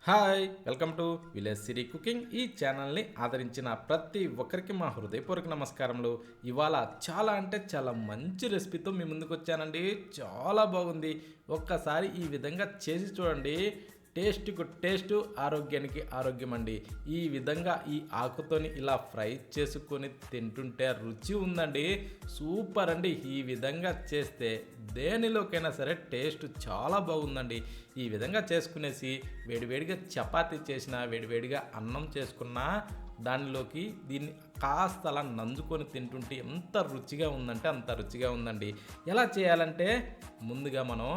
Hi welcome to village Siri cooking. ఈ ఛానల్ని ఆదరించిన ప్రతి ఒక్కరికి మా హృదయపూర్వక నమస్కారములు. ఇవాళ చాలా అంటే చాలా మంచి రెసిపీతో మీ ముందుకు వచ్చానండి. చాలా బాగుంది. ఒక్కసారి ఈ విధంగా చేసి చూడండి. టేస్ట్కు టేస్ట్, ఆరోగ్యానికి ఆరోగ్యం అండి. ఈ విధంగా ఈ ఆకుతోని ఇలా ఫ్రై చేసుకొని తింటుంటే రుచి ఉందండి. సూపర్ అండి. ఈ విధంగా చేస్తే దేనిలోకైనా సరే టేస్ట్ చాలా బాగుందండి. ఈ విధంగా చేసుకునేసి వేడివేడిగా చపాతీ చేసిన, వేడివేడిగా అన్నం చేసుకున్న దానిలోకి దీన్ని కాస్త అలా నంజుకొని తింటుంటే ఎంత రుచిగా ఉందంటే అంత రుచిగా ఉందండి. ఎలా చేయాలంటే ముందుగా మనం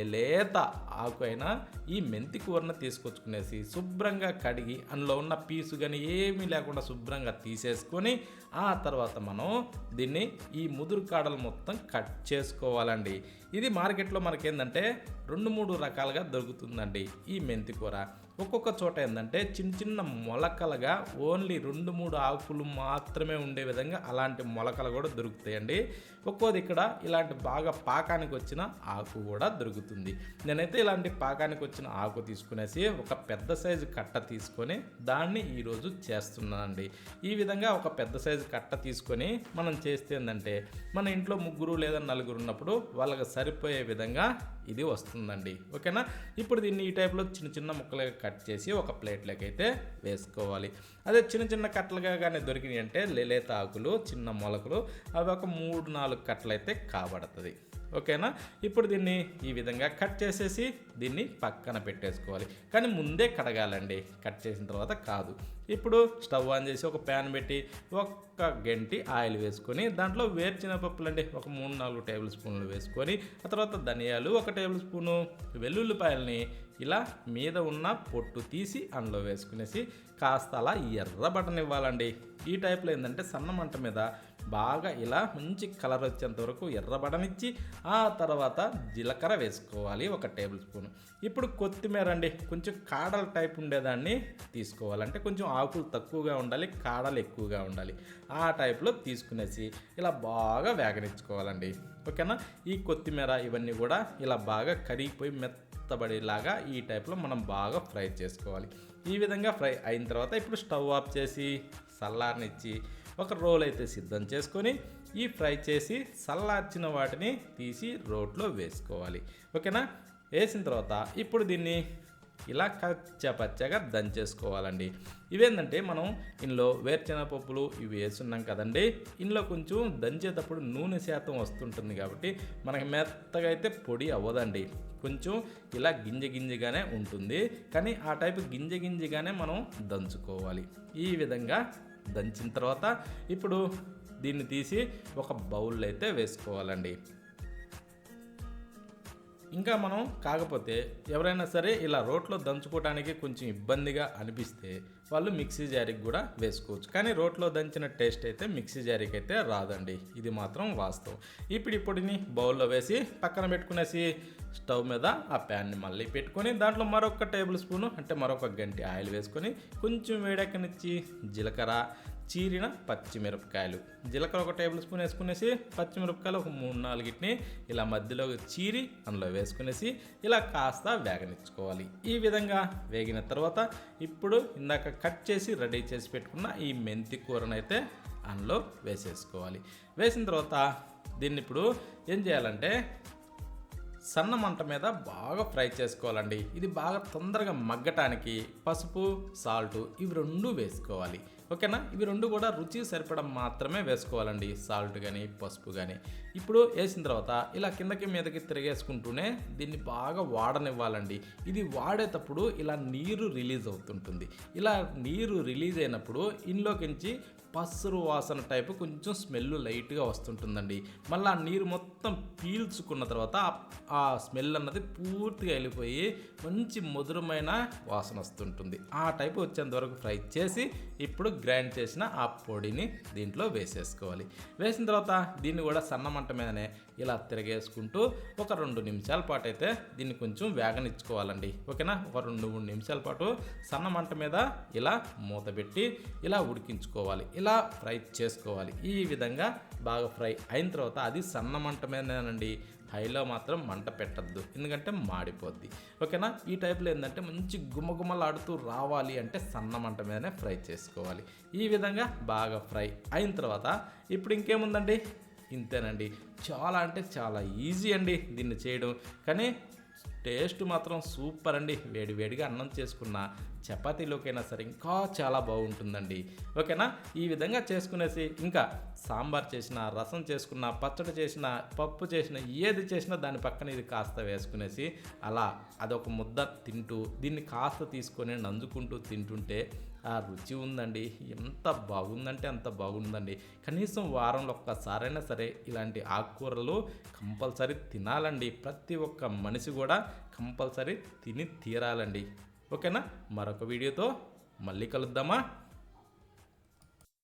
లేత ఆకు అయినా ఈ మెంతి కూరను తీసుకొచ్చుకునేసి శుభ్రంగా కడిగి అందులో ఉన్న పీసు కానీ ఏమీ లేకుండా శుభ్రంగా తీసేసుకొని ఆ తర్వాత మనం దీన్ని ఈ ముదురు కాడలు మొత్తం కట్ చేసుకోవాలండి. ఇది మార్కెట్లో మనకేందంటే 2-3 రకాలుగా దొరుకుతుందండి ఈ మెంతి కూర. ఒక్కొక్క చోట ఏంటంటే చిన్న చిన్న మొలకలుగా ఓన్లీ 2-3 ఆకులు మాత్రమే ఉండే విధంగా అలాంటి మొలకలు కూడా దొరుకుతాయండి. ఒక్కోది ఇక్కడ ఇలాంటి బాగా పాకానికి వచ్చిన ఆకు కూడా దొరుకుతుంది. నేనైతే ఇలాంటి పాకానికి వచ్చిన ఆకు తీసుకునేసి ఒక పెద్ద సైజు కట్ట తీసుకొని దాన్ని ఈరోజు చేస్తున్నానండి. ఈ విధంగా ఒక పెద్ద సైజు కట్ట తీసుకొని మనం చేస్తే ఏంటంటే మన ఇంట్లో 3 లేదా 4 ఉన్నప్పుడు వాళ్ళకి సరిపోయే విధంగా ఇది వస్తుందండి. ఓకేనా. ఇప్పుడు దీన్ని ఈ టైప్లో చిన్న చిన్న ముక్కలుగా కట్ చేసి ఒక ప్లేట్లోకి అయితే వేసుకోవాలి. అదే చిన్న చిన్న కట్టలుగా కానీ దొరికినాయి అంటే లేత ఆకులు, చిన్న మొలకలు, అవి ఒక 3-4 కట్టలు అయితే కాబడుతుంది. ఓకేనా. ఇప్పుడు దీన్ని ఈ విధంగా కట్ చేసేసి దీన్ని పక్కన పెట్టేసుకోవాలి. కానీ ముందే కడగాలండి, కట్ చేసిన తర్వాత కాదు. ఇప్పుడు స్టవ్ ఆన్ చేసి ఒక ప్యాన్ పెట్టి ఒక గంటి ఆయిల్ వేసుకొని దాంట్లో వేరుశనగపప్పులు అండి ఒక 3-4 టేబుల్ స్పూన్లు వేసుకొని ఆ తర్వాత ధనియాలు 1 టేబుల్ స్పూను, వెల్లుల్లిపాయలని ఇలా మీద ఉన్న పొట్టు తీసి అందులో వేసుకునేసి కాస్త అలా ఎర్రబడనివ్వాలండి. ఈ టైప్లో ఏంటంటే సన్న మంట మీద బాగా ఇలా మంచి కలర్ వచ్చేంత వరకు ఎర్రబడనిచ్చి ఆ తర్వాత జీలకర్ర వేసుకోవాలి 1 టేబుల్ స్పూన్. ఇప్పుడు కొత్తిమీర అండి కొంచెం కాడల టైప్ ఉండేదాన్ని తీసుకోవాలంటే కొంచెం ఆకులు తక్కువగా ఉండాలి, కాడలు ఎక్కువగా ఉండాలి. ఆ టైప్లో తీసుకునేసి ఇలా బాగా వేగనిచ్చుకోవాలండి. ఓకేనా. ఈ కొత్తిమీర ఇవన్నీ కూడా ఇలా బాగా కరిగిపోయి మెత్తబడేలాగా ఈ టైప్లో మనం బాగా ఫ్రై చేసుకోవాలి. ఈ విధంగా ఫ్రై అయిన తర్వాత ఇప్పుడు స్టవ్ ఆఫ్ చేసి చల్లారనిచ్చి ఒక రోల్ అయితే సిద్ధం చేసుకొని ఈ ఫ్రై చేసి చల్లార్చిన వాటిని తీసి రోట్లో వేసుకోవాలి. ఓకేనా. వేసిన తర్వాత ఇప్పుడు దీన్ని ఇలా పచ్చగా దంచేసుకోవాలండి. ఇవేంటంటే మనం ఇందులో వేరుశనగపప్పులు ఇవి వేస్తున్నాం కదండి, ఇందులో కొంచెం దంచేటప్పుడు నూనె శాతం వస్తుంటుంది కాబట్టి మనకి మెత్తగా అయితే పొడి అవ్వదండి. కొంచెం ఇలా గింజగానే ఉంటుంది. కానీ ఆ టైపు గింజగానే మనం దంచుకోవాలి. ఈ విధంగా దంచిన తర్వాత ఇప్పుడు దీన్ని తీసి ఒక బౌల్లో అయితే వేసుకోవాలండి. ఇంకా మనం కాకపోతే ఎవరైనా సరే ఇలా రోట్లో దంచుకోవడానికి కొంచెం ఇబ్బందిగా అనిపిస్తే వాళ్ళు మిక్సీ జారీకి కూడా వేసుకోవచ్చు. కానీ రోట్లో దంచిన టేస్ట్ అయితే మిక్సీ జారీకి అయితే రాదండి. ఇది మాత్రం వాస్తవం. ఇప్పుడు పొడిని బౌల్లో వేసి పక్కన పెట్టుకునేసి స్టవ్ మీద ఆ ప్యాన్ని మళ్ళీ పెట్టుకొని దాంట్లో మరొక టేబుల్ స్పూను అంటే మరొక గంటి ఆయిల్ వేసుకొని కొంచెం వేడెక్కనిచ్చి జీలకర్ర, చీరిన పచ్చిమిరపకాయలు, జీలకర్ర 1 టేబుల్ స్పూన్ వేసుకునేసి పచ్చిమిరపకాయలు ఒక 3-4 ఇలా మధ్యలో చీరి అందులో వేసుకునేసి ఇలా కాస్త వేగనిచ్చుకోవాలి. ఈ విధంగా వేగిన తర్వాత ఇప్పుడు ఇందాక కట్ చేసి రెడీ చేసి పెట్టుకున్న ఈ మెంతి కూరనైతే అందులో వేసేసుకోవాలి. వేసిన తర్వాత దీన్ని ఇప్పుడు ఏం చేయాలంటే సన్న మంట మీద బాగా ఫ్రై చేసుకోవాలండి. ఇది బాగా తొందరగా మగ్గటానికి పసుపు, సాల్ట్ ఇవి 2 వేసుకోవాలి. ఓకేనా. ఇవి 2 కూడా రుచి సరిపడం మాత్రమే వేసుకోవాలండి, సాల్ట్ కానీ పసుపు కానీ. ఇప్పుడు వేసిన తర్వాత ఇలా కిందకి మీదకి తిరిగేసుకుంటూనే దీన్ని బాగా వాడనివ్వాలండి. ఇది వాడేటప్పుడు ఇలా నీరు రిలీజ్ అవుతుంటుంది. ఇలా నీరు రిలీజ్ అయినప్పుడు ఇందులోకించి పసురు వాసన టైపు కొంచెం స్మెల్ లైట్గా వస్తుంటుందండి. మళ్ళీ ఆ నీరు మొత్తం పీల్చుకున్న తర్వాత ఆ స్మెల్ అన్నది పూర్తిగా వెళ్ళిపోయి మంచి మధురమైన వాసన వస్తుంటుంది. ఆ టైపు వచ్చేంత వరకు ఫ్రై చేసి ఇప్పుడు గ్రైండ్ చేసిన ఆ పొడిని దీంట్లో వేసేసుకోవాలి. వేసిన తర్వాత దీన్ని కూడా సన్న మంట మీదనే ఇలా తిరగేసుకుంటూ ఒక 2 నిమిషాల పాటు అయితే దీన్ని కొంచెం వేగనిచ్చుకోవాలండి. ఓకేనా. ఒక 2-3 నిమిషాల పాటు సన్న మంట మీద ఇలా మూత పెట్టి ఇలా ఉడికించుకోవాలి, ఇలా ఫ్రై చేసుకోవాలి. ఈ విధంగా బాగా ఫ్రై అయిన తర్వాత అది సన్న మంట మీదనేనండి హైలో మాత్రం మంట పెట్టద్దు, ఎందుకంటే మాడిపోద్ది. ఓకేనా? ఈ టైప్లో ఏంటంటే మంచి గుమగుమలాడుతూ రావాలి అంటే సన్న మంట మీదనే ఫ్రై చేసుకోవాలి. ఈ విధంగా బాగా ఫ్రై అయిన తర్వాత ఇప్పుడు ఇంకేముందండి, ఇంతేనండి. చాలా అంటే చాలా ఈజీ అండి దీన్ని చేయడం, కానీ టేస్ట్ మాత్రం సూపర్ అండి. వేడి వేడిగా అన్నం చేసుకున్న చపాతీలోకైనా సరే ఇంకా చాలా బాగుంటుందండి. ఓకేనా? ఈ విధంగా చేసుకునేసి ఇంకా సాంబార్ చేసిన, రసం చేసుకున్న, పచ్చడి చేసిన, పప్పు చేసిన, ఏది చేసినా దాని పక్కన ఇది కాస్త వేసుకునేసి అలా అదొక ముద్ద తింటూ దీన్ని కాస్త తీసుకొని నంజుకుంటూ తింటుంటే ఆ రుచి ఉందండి. ఎంత బాగుందంటే అంత బాగుందండి. కనీసం వారంలో ఒక్కసారైనా సరే ఇలాంటి ఆకుకూరలు కంపల్సరీ తినాలండి. ప్రతి ఒక్క మనిషి కూడా కంపల్సరీ తిని తీరాలండి. ఓకేనా? మరొక వీడియోతో మళ్ళీ కలుద్దామా?